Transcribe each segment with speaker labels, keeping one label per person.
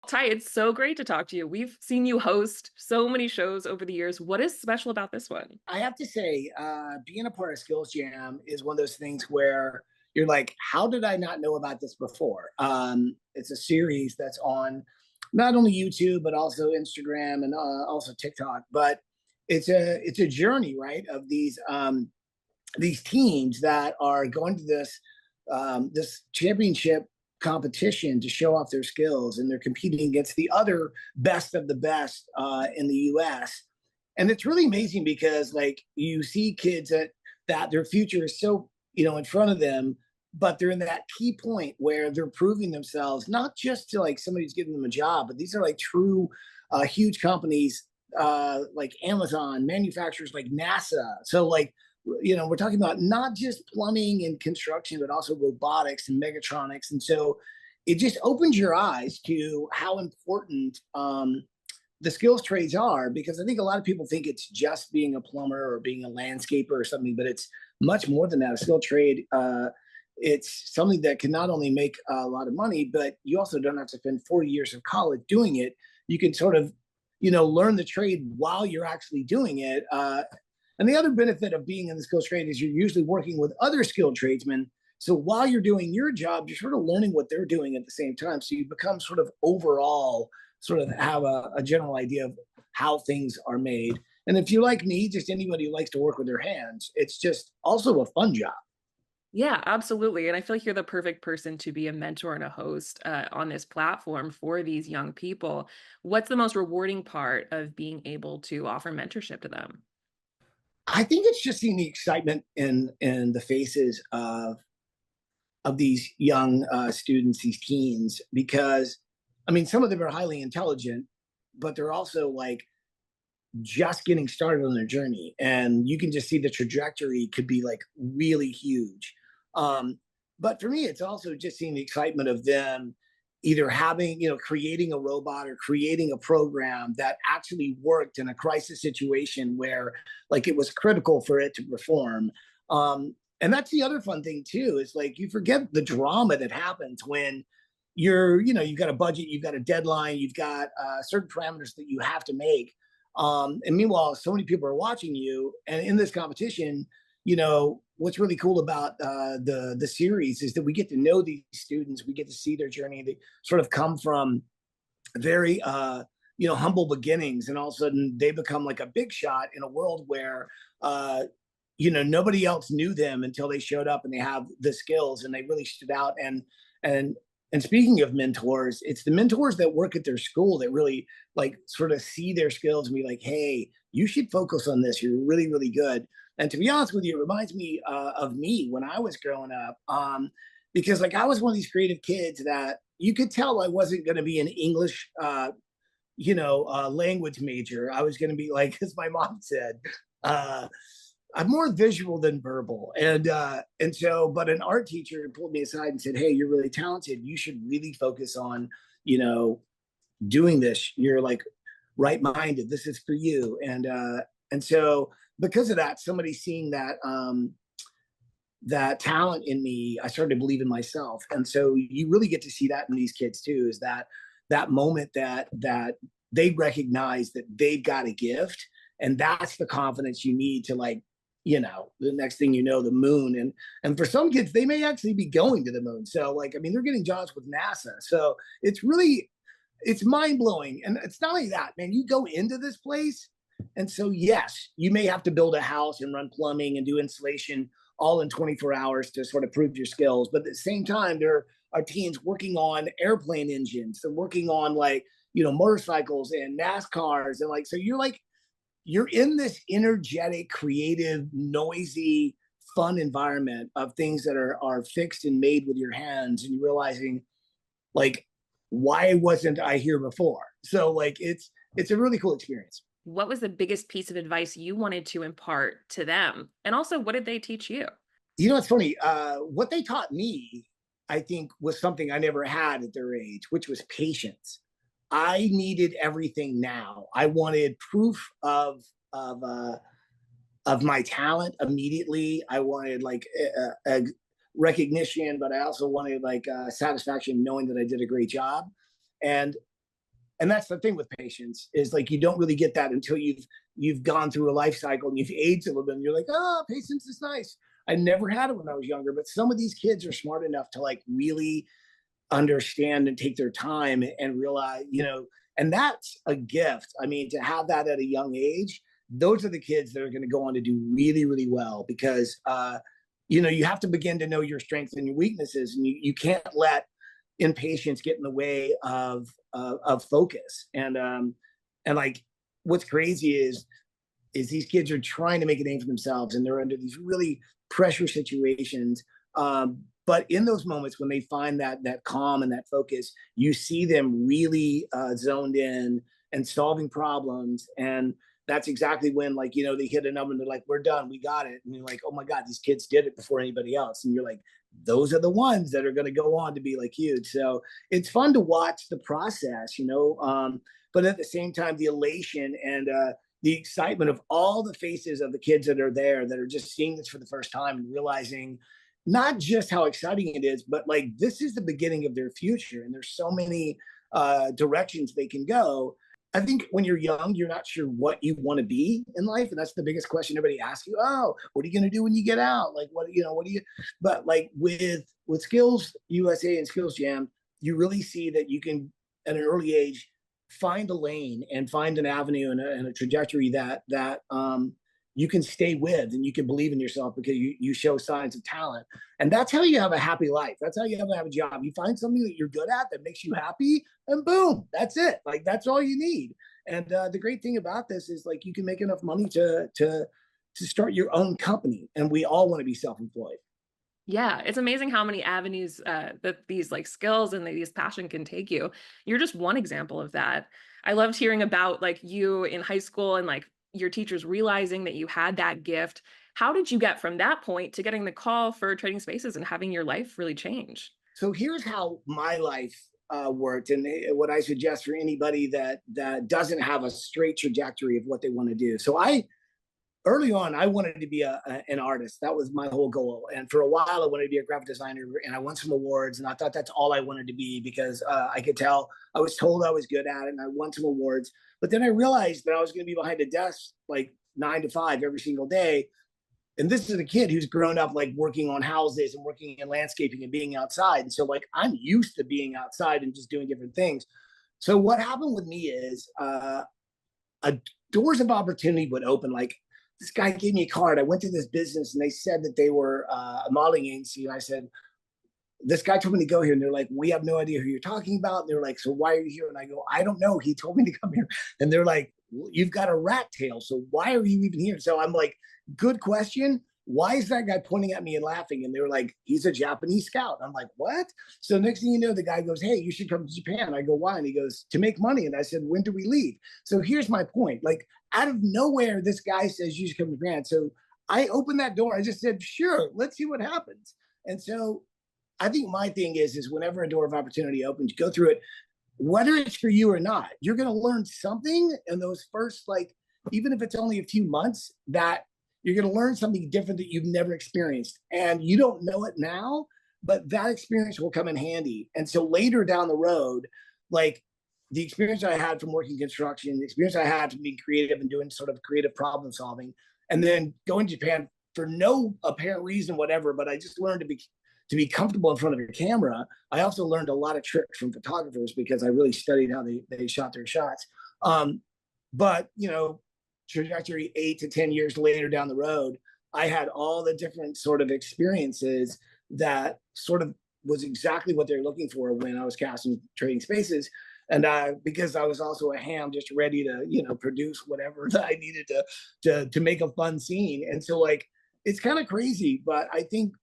Speaker 1: Ty, it's so great to talk to you. We've seen you host so many shows over the years. What is special about this one?
Speaker 2: I have to say, being a part of Skills Jam is one of those things where you're like, how did I not know about this before? It's a series that's on not only YouTube but also Instagram and also TikTok. But it's a journey, right, of these teams that are going to this championship competition to show off their skills, and they're competing against the other best of the best in the U.S. And it's really amazing because like you see kids that their future is so in front of them, but they're in that key point where they're proving themselves not just to like somebody who's giving them a job, but these are like true huge companies like Amazon, manufacturers like NASA. So like we're talking about not just plumbing and construction, but also robotics and mechatronics. And so it just opens your eyes to how important the skills trades are, because I think a lot of people think it's just being a plumber or being a landscaper or something, but it's much more than that. A skilled trade, it's something that can not only make a lot of money, but you also don't have to spend 40 years of college doing it. You can sort of, learn the trade while you're actually doing it. And the other benefit of being in the skilled trade is you're usually working with other skilled tradesmen. So while you're doing your job, you're sort of learning what they're doing at the same time. So you become sort of overall, sort of have a general idea of how things are made. And if you like me, just anybody who likes to work with their hands, it's just also a fun job.
Speaker 1: Yeah, absolutely. And I feel like you're the perfect person to be a mentor and a host on this platform for these young people. What's the most rewarding part of being able to offer mentorship to them?
Speaker 2: I think it's just seeing the excitement in the faces of these young students, these teens, because I mean, some of them are highly intelligent, but they're also like just getting started on their journey, and you can just see the trajectory could be like really huge. Um, but for me, it's also just seeing the excitement of them either having, creating a robot or creating a program that actually worked in a crisis situation where like it was critical for it to perform. And that's the other fun thing too, is like you forget the drama that happens when you've got a budget, you've got a deadline, you've got certain parameters that you have to make. And meanwhile, so many people are watching you. And in this competition, what's really cool about the series is that we get to know these students, we get to see their journey. They sort of come from very humble beginnings, and all of a sudden they become like a big shot in a world where nobody else knew them until they showed up and they have the skills and they really stood out. And speaking of mentors, it's the mentors that work at their school that really like sort of see their skills and be like, hey, you should focus on this, you're really really good. And to be honest with you, it reminds me of me when I was growing up, because like I was one of these creative kids that you could tell I wasn't going to be an English language major. I was going to be like, as my mom said, I'm more visual than verbal. And so, but an art teacher pulled me aside and said, hey, you're really talented, you should really focus on doing this, you're like right minded, this is for you. And so because of that, somebody seeing that talent in me, I started to believe in myself. And so you really get to see that in these kids too, is that moment that they recognize that they've got a gift, and that's the confidence you need to like, the next thing you know, the moon. And for some kids, they may actually be going to the moon. So like, I mean, they're getting jobs with NASA. So it's mind blowing. And it's not only that, man, you go into this place. And so, yes, you may have to build a house and run plumbing and do insulation all in 24 hours to sort of prove your skills. But at the same time, there are teens working on airplane engines. They're working on like, motorcycles and NASCARs. And like, so you're in this energetic, creative, noisy, fun environment of things that are fixed and made with your hands. And you're realizing like, why wasn't I here before? So like, it's a really cool experience.
Speaker 1: What was the biggest piece of advice you wanted to impart to them? And also, what did they teach you?
Speaker 2: It's funny. What they taught me, I think, was something I never had at their age, which was patience. I needed everything now. I wanted proof of my talent immediately. I wanted like a recognition, but I also wanted like satisfaction knowing that I did a great job. And And that's the thing with patience is like, you don't really get that until you've gone through a life cycle and you've aged a little bit and you're like, oh, patience is nice. I never had it when I was younger, but some of these kids are smart enough to like really understand and take their time and realize, and that's a gift. I mean, to have that at a young age, those are the kids that are going to go on to do really, really well because, you have to begin to know your strengths and your weaknesses, and you can't let impatience get in the way of focus. And like, what's crazy is these kids are trying to make a name for themselves, and they're under these really pressure situations. But in those moments when they find that calm and that focus, you see them really zoned in and solving problems. And that's exactly when, like, they hit a number and they're like, we're done, we got it. And you're like, oh my God, these kids did it before anybody else. And you're like, those are the ones that are going to go on to be like huge. So it's fun to watch the process, but at the same time, the elation and the excitement of all the faces of the kids that are there that are just seeing this for the first time and realizing not just how exciting it is, but like this is the beginning of their future. And there's so many directions they can go. I think when you're young, you're not sure what you want to be in life. And that's the biggest question everybody asks you. Oh, what are you going to do when you get out? Like, what do you, but like with Skills USA and Skills Jam, you really see that you can, at an early age, find a lane and find an avenue and a trajectory that you can stay with, and you can believe in yourself because you show signs of talent. And that's how you have a happy life. That's how you have a job. You find something that you're good at that makes you happy, and boom, that's it. Like, that's all you need. And the great thing about this is, like, you can make enough money to start your own company. And we all want to be self-employed.
Speaker 1: Yeah, it's amazing how many avenues that these like skills and these passion can take you. You're just one example of that. I loved hearing about like you in high school and like your teachers realizing that you had that gift. How did you get from that point to getting the call for Trading Spaces and having your life really change?
Speaker 2: So here's how my life worked, and what I suggest for anybody that doesn't have a straight trajectory of what they want to do. So early on, I wanted to be an artist. That was my whole goal. And for a while, I wanted to be a graphic designer, and I won some awards. And I thought that's all I wanted to be because I could tell I was told I was good at it, and I won some awards. But then I realized that I was going to be behind a desk like 9 to 5 every single day. And this is a kid who's grown up like working on houses and working in landscaping and being outside. And so, like, I'm used to being outside and just doing different things. So what happened with me is doors of opportunity would open. Like, this guy gave me a card. I went to this business and they said that they were a modeling agency. And I said, this guy told me to go here. And they're like, we have no idea who you're talking about. And they're like, so why are you here? And I go, I don't know. He told me to come here. And they're like, well, you've got a rat tail. So why are you even here? So I'm like, good question. Why is that guy pointing at me and laughing? And they were like, he's a Japanese scout. I'm like, what? So next thing you know, the guy goes, hey, you should come to Japan. I go, why? And he goes, to make money. And I said, when do we leave? So here's my point. Like, out of nowhere, this guy says you should come to Japan. So I opened that door. I just said, sure, let's see what happens. And so I think my thing is whenever a door of opportunity opens, you go through it, whether it's for you or not, you're going to learn something in those first, like, even if it's only a few months, that you're going to learn something different that you've never experienced. And you don't know it now, but that experience will come in handy. And so later down the road, like, the experience I had from working construction, the experience I had from being creative and doing sort of creative problem solving, and then going to Japan for no apparent reason, whatever, but I just learned to be comfortable in front of your camera. I also learned a lot of tricks from photographers because I really studied how they shot their shots. But, trajectory 8 to 10 years later down the road, I had all the different sort of experiences that sort of was exactly what they're looking for when I was casting Trading Spaces. And because I was also a ham, just ready to, produce whatever that I needed to make a fun scene. And so, like, it's kind of crazy, but I think,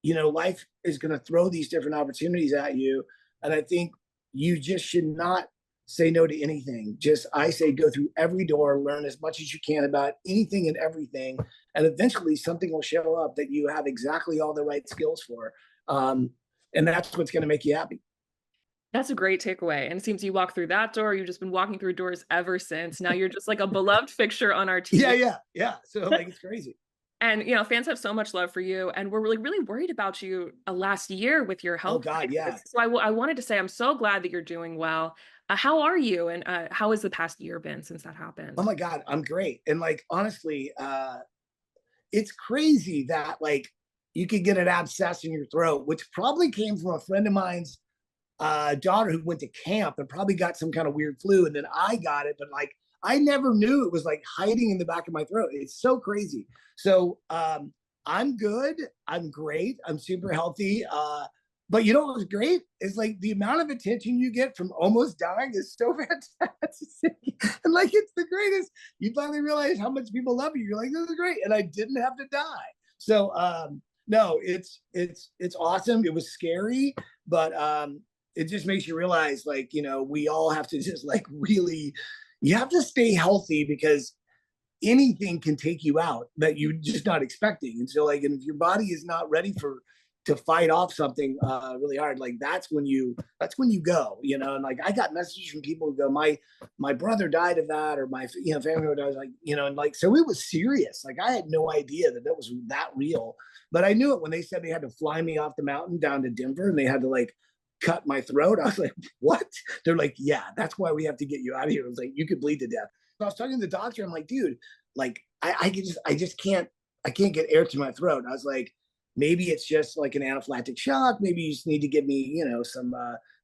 Speaker 2: life is going to throw these different opportunities at you. And I think you just should not say no to anything. I say, go through every door, learn as much as you can about anything and everything. And eventually something will show up that you have exactly all the right skills for. And that's what's going to make you happy.
Speaker 1: That's a great takeaway. And it seems you walk through that door. You've just been walking through doors ever since. Now you're just like a beloved fixture on our TV.
Speaker 2: Yeah. So, like, it's crazy.
Speaker 1: And, you know, fans have so much love for you, and we're really, really worried about you last year with your
Speaker 2: Oh
Speaker 1: health
Speaker 2: God, yeah.
Speaker 1: crisis. So I wanted to say I'm so glad that you're doing well. How are you, and how has the past year been since that
Speaker 2: Oh
Speaker 1: happened?
Speaker 2: my God, I'm great. And like honestly, it's crazy that like you could get an abscess in your throat, which probably came from a friend of mine's daughter who went to camp and probably got some kind of weird flu, and then I got it, but like I never knew it was like hiding in the back of my throat. It's so crazy. So I'm good. I'm great. I'm super healthy. But you know what was great is like the amount of attention you get from almost dying is so fantastic. And like it's the greatest. You finally realize how much people love you. You're like, this is great. And I didn't have to die. So no, it's awesome. It was scary, but it just makes you realize like, you know, we all have to just like really, you have to stay healthy because anything can take you out that you're just not expecting. And so like, and if your body is not ready to fight off something really hard, like that's when you go, you know. And like I got messages from people who go, my brother died of that, or my family member died, like, you know. And like, so it was serious. Like I had no idea that was that real, but I knew it when they said they had to fly me off the mountain down to Denver and they had to like cut my throat. I was like, what? They're like, yeah, that's why we have to get you out of here. It was like, you could bleed to death. So I was talking to the doctor. I'm like, dude, like I just can't, I can't get air to my throat. I was like, maybe it's just like an anaphylactic shock. Maybe you just need to give me, you know, some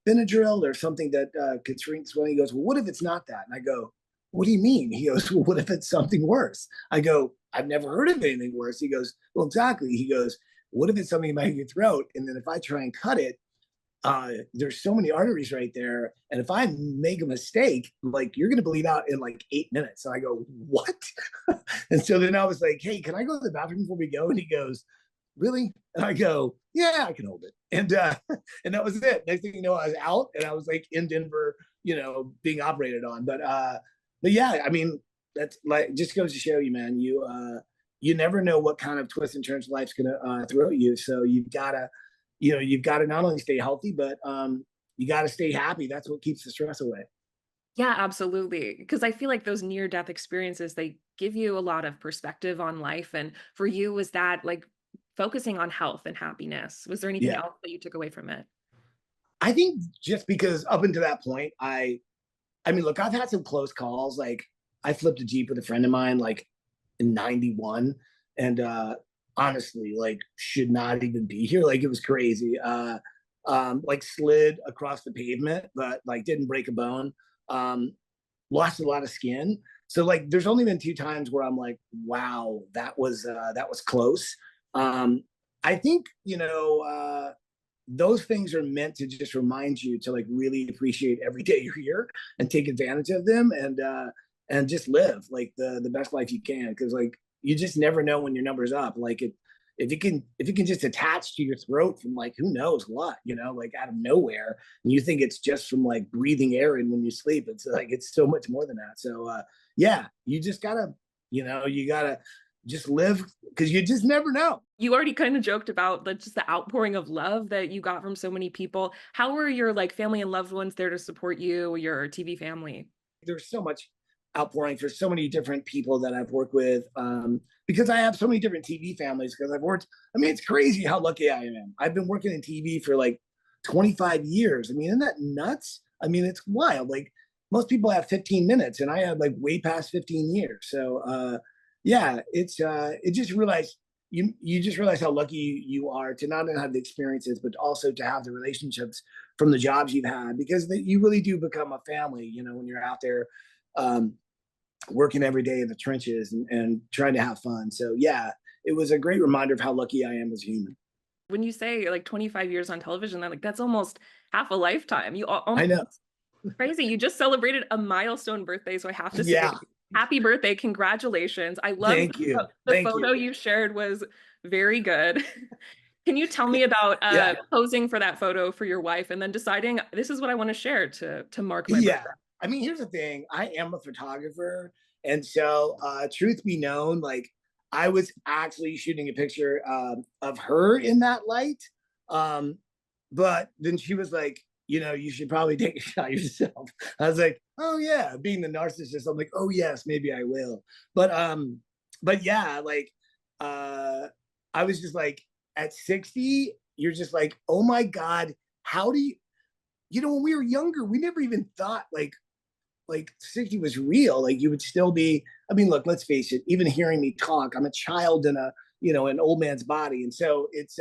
Speaker 2: Benadryl or something that could shrink swelling. He goes, well, what if it's not that? And I go, what do you mean? He goes, well, what if it's something worse? I go, I've never heard of anything worse. He goes, well, exactly. He goes, what if it's something in your throat? And then if I try and cut it, there's so many arteries right there. And if I make a mistake, like you're going to bleed out in like 8 minutes. And I go, what? And so then I was like, hey, can I go to the bathroom before we go? And he goes, really? And I go, yeah, I can hold it. And and that was it. Next thing you know, I was out and I was like in Denver, you know, being operated on. But yeah, I mean, that's like just goes to show you, man, you never know what kind of twists and turns life's gonna throw at you. So you've gotta, you know, you've got to not only stay healthy, but you got to stay happy. That's what keeps the stress away.
Speaker 1: Yeah, absolutely. Because I feel like those near death experiences, they give you a lot of perspective on life. And for you, was that like focusing on health and happiness? Was there anything
Speaker 2: Yeah.
Speaker 1: else that you took away from it?
Speaker 2: I think just because up until that point, I mean, look, I've had some close calls. Like I flipped a Jeep with a friend of mine, like in 91. And honestly, like should not even be here. Like it was crazy. Like slid across the pavement, but like didn't break a bone. Um, Lost a lot of skin. So like there's only been two times where I'm like, wow, that was close. Um, I think, you know, those things are meant to just remind you to like really appreciate every day you're here and take advantage of them and just live like the best life you can, because like you just never know when your number's up. Like if it can just attach to your throat from like who knows what, you know, like out of nowhere, and you think it's just from like breathing air in when you sleep, it's like it's so much more than that. So yeah, you just gotta, you know, you gotta just live because you just never know.
Speaker 1: You already kind of joked about just the outpouring of love that you got from so many people. How were your like family and loved ones there to support you, your TV family?
Speaker 2: There's so much outpouring for so many different people that I've worked with, because I have so many different TV families. Because I've worked, I mean, it's crazy how lucky I am. I've been working in TV for like 25 years. I mean, isn't that nuts? I mean, it's wild. Like most people have 15 minutes, and I have like way past 15 years. So yeah, it just realized you just realize how lucky you are to not only have the experiences, but also to have the relationships from the jobs you've had, because you really do become a family, you know, when you're out there um, working every day in the trenches and trying to have fun. So yeah, it was a great reminder of how lucky I am as a human.
Speaker 1: When you say like 25 years on television, that like that's almost half a lifetime.
Speaker 2: I know.
Speaker 1: Crazy. You just celebrated a milestone birthday, so I have to say
Speaker 2: Yeah.
Speaker 1: happy birthday. Congratulations. I love
Speaker 2: Thank you.
Speaker 1: the
Speaker 2: Thank
Speaker 1: photo
Speaker 2: you.
Speaker 1: you shared was very good. Can you tell me about
Speaker 2: Yeah.
Speaker 1: posing for that photo for your wife and then deciding this is what I want to share to mark my
Speaker 2: Yeah.
Speaker 1: birthday?
Speaker 2: I mean, here's the thing. I am a photographer. And so, truth be known, like I was actually shooting a picture of her in that light. Um, but then she was like, you know, you should probably take a shot yourself. I was like, oh yeah, being the narcissist, I'm like, oh yes, maybe I will. But but yeah, like uh, I was just like, at 60, you're just like, oh my God, how do you, when we were younger, we never even thought like 60 was real. Like you would still be, I mean, look, let's face it, even hearing me talk, I'm a child in a, an old man's body. And so it's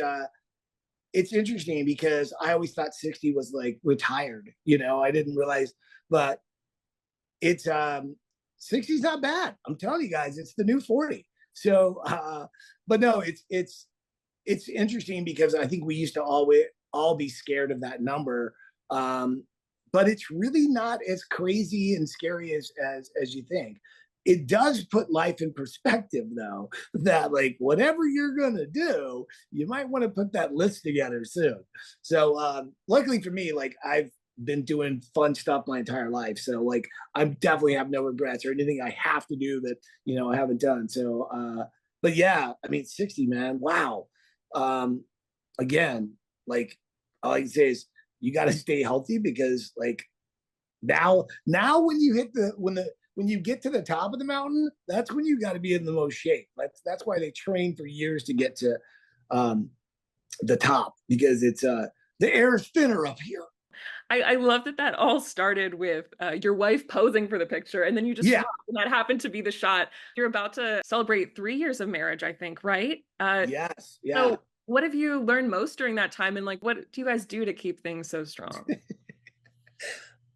Speaker 2: interesting because I always thought 60 was like retired, I didn't realize, but it's 60's not bad. I'm telling you guys, it's the new 40. So but no, it's interesting because I think we used to always all be scared of that number. Um, but it's really not as crazy and scary as you think. It does put life in perspective, though, that like whatever you're gonna do, you might want to put that list together soon. So luckily for me, like I've been doing fun stuff my entire life. So like I definitely have no regrets or anything I have to do that, I haven't done. So but yeah, I mean 60, man, wow. Um again, like all I can say is you got to stay healthy because like now when you hit when you get to the top of the mountain, that's when you got to be in the most shape. That's why they train for years to get to um the top, because it's the air is thinner up here.
Speaker 1: I love that that all started with your wife posing for the picture, and then you just
Speaker 2: Yeah.
Speaker 1: dropped, and that happened to be the shot. You're about to celebrate 3 years of marriage, I think, right?
Speaker 2: Yes. Yeah.
Speaker 1: So what have you learned most during that time, and like, what do you guys do to keep things so strong?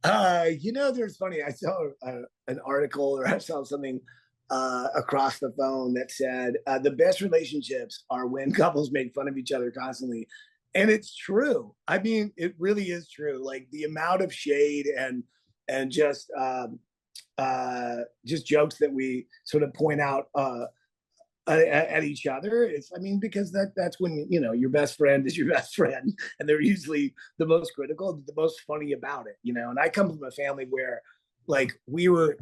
Speaker 2: There's funny. I saw an article, or I saw something across the phone that said the best relationships are when couples make fun of each other constantly, and it's true. I mean, it really is true. Like the amount of shade and just jokes that we sort of point out at each other. It's, I mean, because that's when your best friend is your best friend, and they're usually the most critical, the most funny about it. And I come from a family where like we were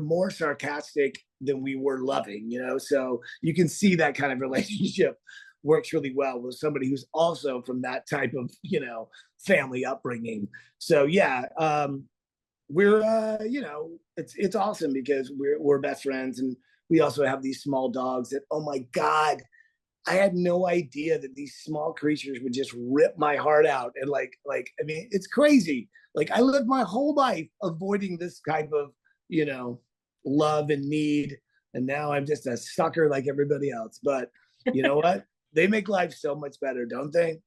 Speaker 2: more sarcastic than we were loving. So you can see that kind of relationship works really well with somebody who's also from that type of family upbringing. So yeah, we're it's awesome because we're best friends, and we also have these small dogs that, oh my God, I had no idea that these small creatures would just rip my heart out. And I mean, it's crazy. Like I lived my whole life avoiding this type of you know love and need, and now I'm just a sucker like everybody else. But you know what, they make life so much better, don't they?